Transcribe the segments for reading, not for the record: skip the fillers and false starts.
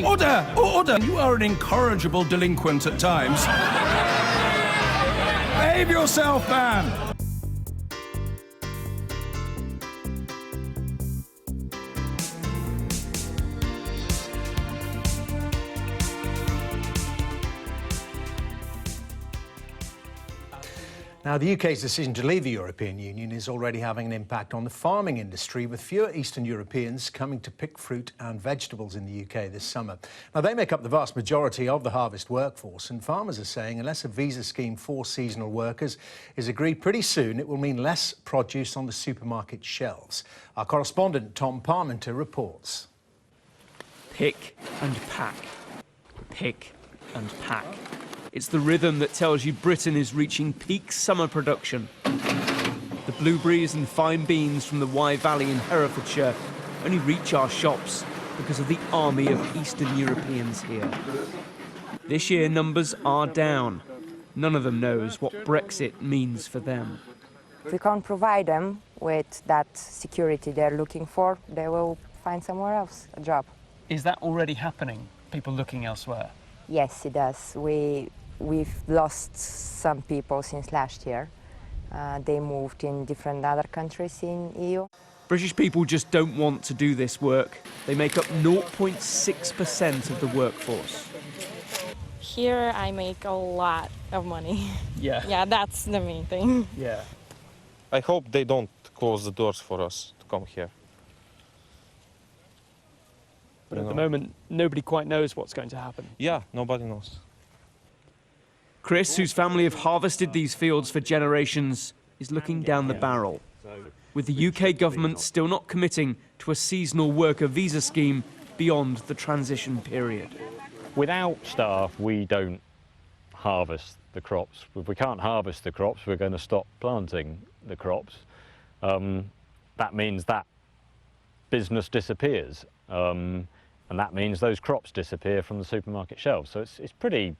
Order! Order! You are an incorrigible delinquent at times. Behave yourself, man! Now, the UK's decision to leave the European Union is already having an impact on the farming industry, with fewer Eastern Europeans coming to pick fruit and vegetables in the UK this summer. Now, they make up the vast majority of the harvest workforce, and farmers are saying unless a visa scheme for seasonal workers is agreed pretty soon, it will mean less produce on the supermarket shelves. Our correspondent, Tom Parmenter, reports. Pick and pack. Pick and pack. It's the rhythm that tells you Britain is reaching peak summer production. The blueberries and fine beans from the Wye Valley in Herefordshire only reach our shops because of the army of Eastern Europeans here. This year, numbers are down. None of them knows what Brexit means for them. If we can't provide them with that security they're looking for, they will find somewhere else a job. Is that already happening? People looking elsewhere? Yes, it does. We've lost some people since last year. They moved in different other countries in EU. British people just don't want to do this work. They make up 0.6% of the workforce. Here I make a lot of money. Yeah. Yeah, that's the main thing. Yeah. I hope they don't close the doors for us to come here. But at the moment, nobody quite knows what's going to happen. Yeah, nobody knows. Chris, whose family have harvested these fields for generations, is looking down the barrel. With the UK government still not committing to a seasonal worker visa scheme beyond the transition period. Without staff, we don't harvest the crops. If we can't harvest the crops, we're going to stop planting the crops. That means that business disappears. And that means those crops disappear from the supermarket shelves. So it's pretty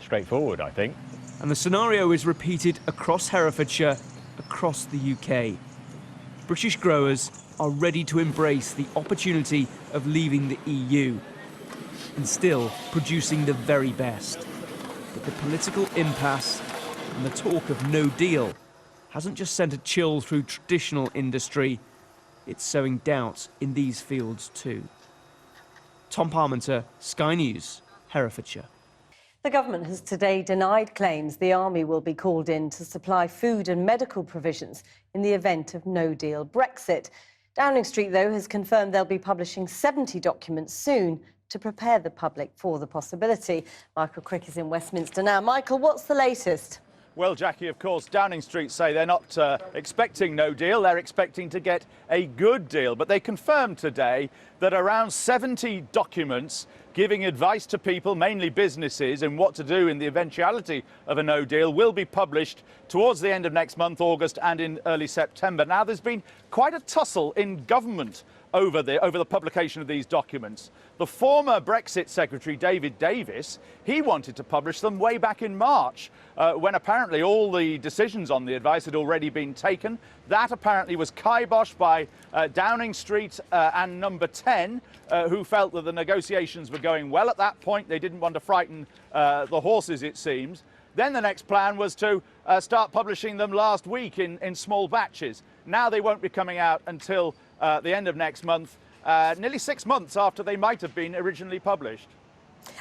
straightforward, I think. And the scenario is repeated across Herefordshire, across the UK. British growers are ready to embrace the opportunity of leaving the EU and still producing the very best. But the political impasse and the talk of no deal hasn't just sent a chill through traditional industry, it's sowing doubt in these fields too. Tom Parmenter, Sky News, Herefordshire. The government has today denied claims the army will be called in to supply food and medical provisions in the event of no-deal Brexit. Downing Street, though, has confirmed they'll be publishing 70 documents soon to prepare the public for the possibility. Michael Crick is in Westminster now. Michael, what's the latest? Well, Jackie, of course, Downing Street say they're not expecting no deal, they're expecting to get a good deal. But they confirmed today that around 70 documents giving advice to people, mainly businesses, in what to do in the eventuality of a no deal will be published towards the end of next month, August, and in early September. Now, there's been quite a tussle in government over the publication of these documents. The former Brexit Secretary, David Davis, he wanted to publish them way back in March, when apparently all the decisions on the advice had already been taken. That apparently was kiboshed by Downing Street and Number 10, who felt that the negotiations were going well at that point. They didn't want to frighten the horses, it seems. Then the next plan was to start publishing them last week in small batches. Now they won't be coming out until the end of next month, nearly 6 months after they might have been originally published.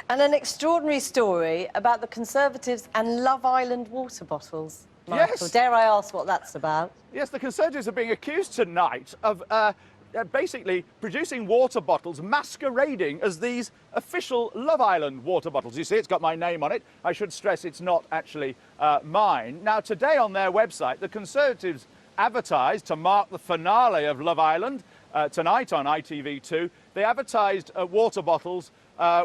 And an extraordinary story about the Conservatives and Love Island water bottles. Michael, Yes. dare I ask what that's about? Yes, the Conservatives are being accused tonight of basically producing water bottles masquerading as these official Love Island water bottles. You see, it's got my name on it. I should stress it's not actually mine. Now, today on their website, the Conservatives advertised, to mark the finale of Love Island tonight on ITV2, they advertised water bottles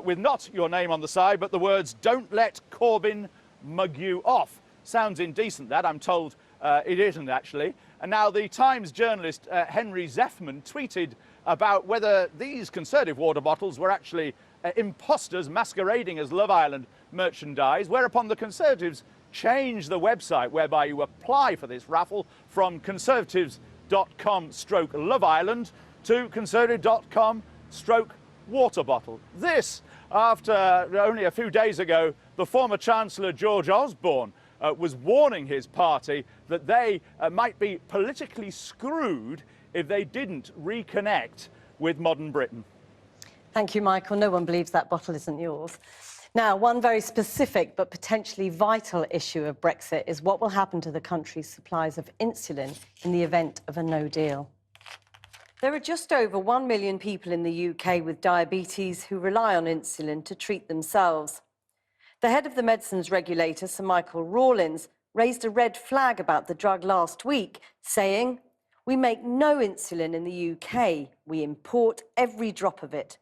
with not your name on the side, but the words, "Don't let Corbyn mug you off." Sounds indecent, that. I'm told it isn't, actually. And now the Times journalist Henry Zeffman tweeted about whether these Conservative water bottles were actually imposters masquerading as Love Island merchandise, whereupon the Conservatives changed the website whereby you apply for this raffle from conservatives.com/Love Island to conservative.com/water bottle. This after only a few days ago, the former Chancellor George Osborne was warning his party that they might be politically screwed if they didn't reconnect with modern Britain. Thank you, Michael. No one believes that bottle isn't yours. Now, one very specific but potentially vital issue of Brexit is what will happen to the country's supplies of insulin in the event of a no deal. There are just over 1 million people in the UK with diabetes who rely on insulin to treat themselves. The head of the medicines regulator, Sir Michael Rawlins, raised a red flag about the drug last week, saying, "We make no insulin in the UK. We import every drop of it.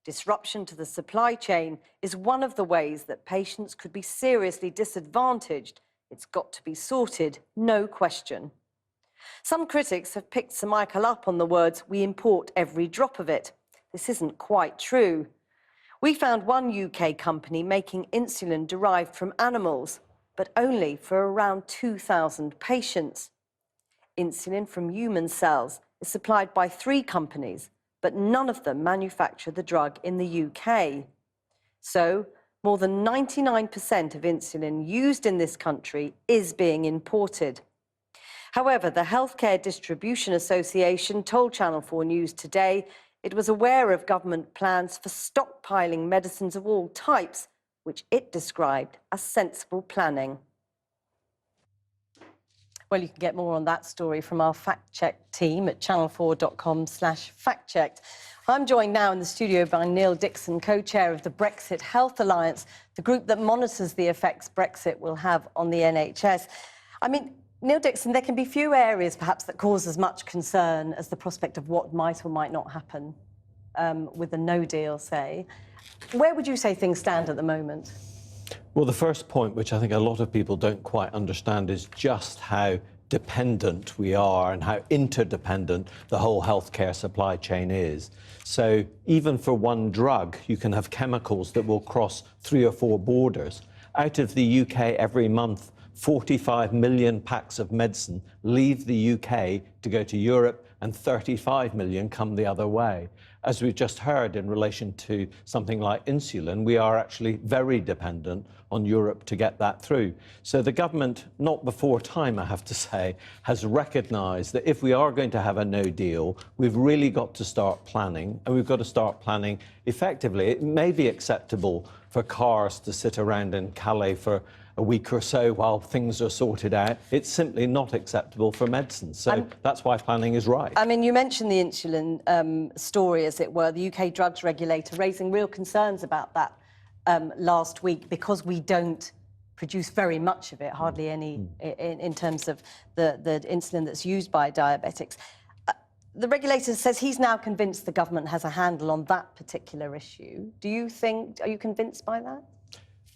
Disruption to the supply chain is one of the ways that patients could be seriously disadvantaged. It's got to be sorted, no question." Some critics have picked Sir Michael up on the words, "we import every drop of it." This isn't quite true. We found one UK company making insulin derived from animals, but only for around 2,000 patients. Insulin from human cells is supplied by 3 companies, but none of them manufacture the drug in the UK. So, more than 99% of insulin used in this country is being imported. However, the Healthcare Distribution Association told Channel 4 News today it was aware of government plans for stockpiling medicines of all types, which it described as sensible planning. Well, you can get more on that story from our fact-check team at channel4.com/factchecked. I'm joined now in the studio by Neil Dixon, co-chair of the Brexit Health Alliance, the group that monitors the effects Brexit will have on the NHS. I mean, Neil Dixon, there can be few areas perhaps that cause as much concern as the prospect of what might or might not happen with a no deal, say. Where would you say things stand at the moment? Well, the first point, which I think a lot of people don't quite understand, is just how dependent we are and how interdependent the whole healthcare supply chain is. So even for one drug, you can have chemicals that will cross 3 or 4 borders. Out of the UK every month, 45 million packs of medicine leave the UK to go to Europe, and 35 million come the other way. As we've just heard in relation to something like insulin, we are actually very dependent on Europe to get that through. So the government, not before time, I have to say, has recognised that if we are going to have a no deal, we've really got to start planning, and we've got to start planning effectively. It may be acceptable for cars to sit around in Calais for a week or so while things are sorted out. It's simply not acceptable for medicine. So that's why planning is right. I mean, you mentioned the insulin story, as it were, the UK drugs regulator raising real concerns about that last week, because we don't produce very much of it, hardly any, in terms of the insulin that's used by diabetics. The regulator says he's now convinced the government has a handle on that particular issue. Are you convinced by that?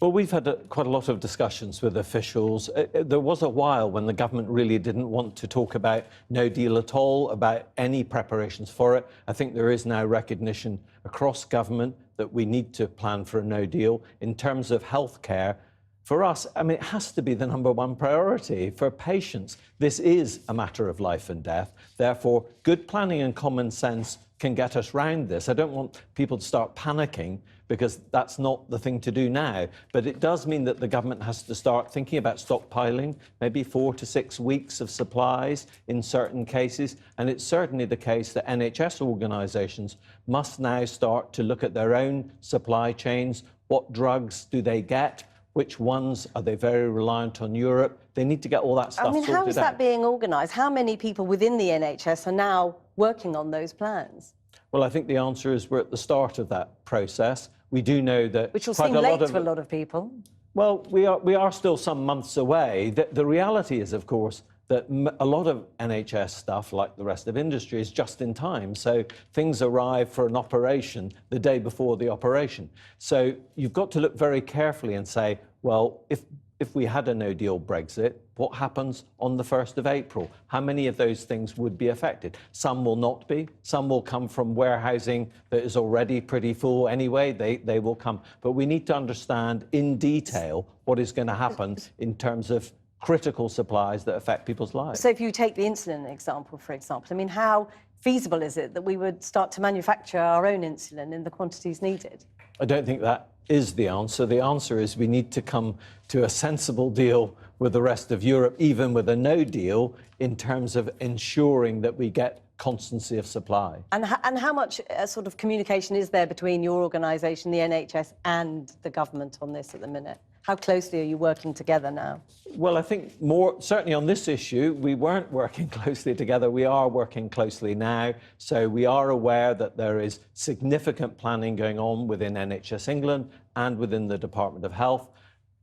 Well, we've had quite a lot of discussions with officials. There was a while when the government really didn't want to talk about no deal at all, about any preparations for it. I think there is now recognition across government that we need to plan for a no deal. In terms of healthcare, for us, I mean, it has to be the #1 priority. For patients, this is a matter of life and death. Therefore, good planning and common sense can get us round this. I don't want people to start panicking, because that's not the thing to do now. But it does mean that the government has to start thinking about stockpiling, maybe 4 to 6 weeks of supplies in certain cases. And it's certainly the case that NHS organisations must now start to look at their own supply chains. What drugs do they get? Which ones are they very reliant on Europe? They need to get all that stuff sorted out. I mean, how is that being organised? How many people within the NHS are now working on those plans? Well, I think the answer is we're at the start of that process. We do know that which will seem late to a lot of people. Well, we are still some months away. The reality is, of course, that a lot of NHS stuff, like the rest of industry, is just in time. So things arrive for an operation the day before the operation. So you've got to look very carefully and say, well, if we had a no-deal Brexit, what happens on the 1st of April? How many of those things would be affected? Some will not be. Some will come from warehousing that is already pretty full anyway. They will come. But we need to understand in detail what is going to happen in terms of critical supplies that affect people's lives. So if you take the insulin example, for example, I mean, how feasible is it that we would start to manufacture our own insulin in the quantities needed? I don't think that is the answer. The answer is we need to come to a sensible deal with the rest of Europe, even with a no deal, in terms of ensuring that we get constancy of supply. And how much sort of communication is there between your organisation, the NHS, and the government on this at the minute? How closely are you working together now? Well, I think certainly on this issue, we weren't working closely together. We are working closely now. So we are aware that there is significant planning going on within NHS England and within the Department of Health.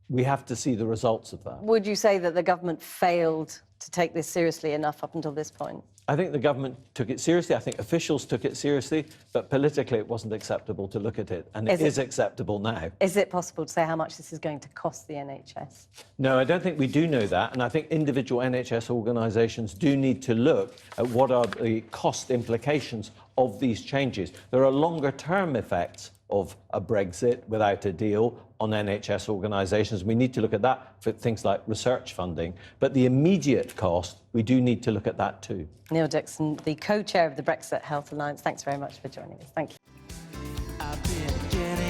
We have to see the results of that. Would you say that the government failed to take this seriously enough up until this point? I think the government took it seriously. I think officials took it seriously, but politically it wasn't acceptable to look at it, and it is acceptable now. Is it possible to say how much this is going to cost the NHS? No, I don't think we do know that, and I think individual NHS organisations do need to look at what are the cost implications of these changes. There are longer-term effects of a Brexit without a deal on NHS organisations. We need to look at that for things like research funding. But the immediate cost, we do need to look at that too. Neil Dixon, the co-chair of the Brexit Health Alliance, thanks very much for joining us. Thank you.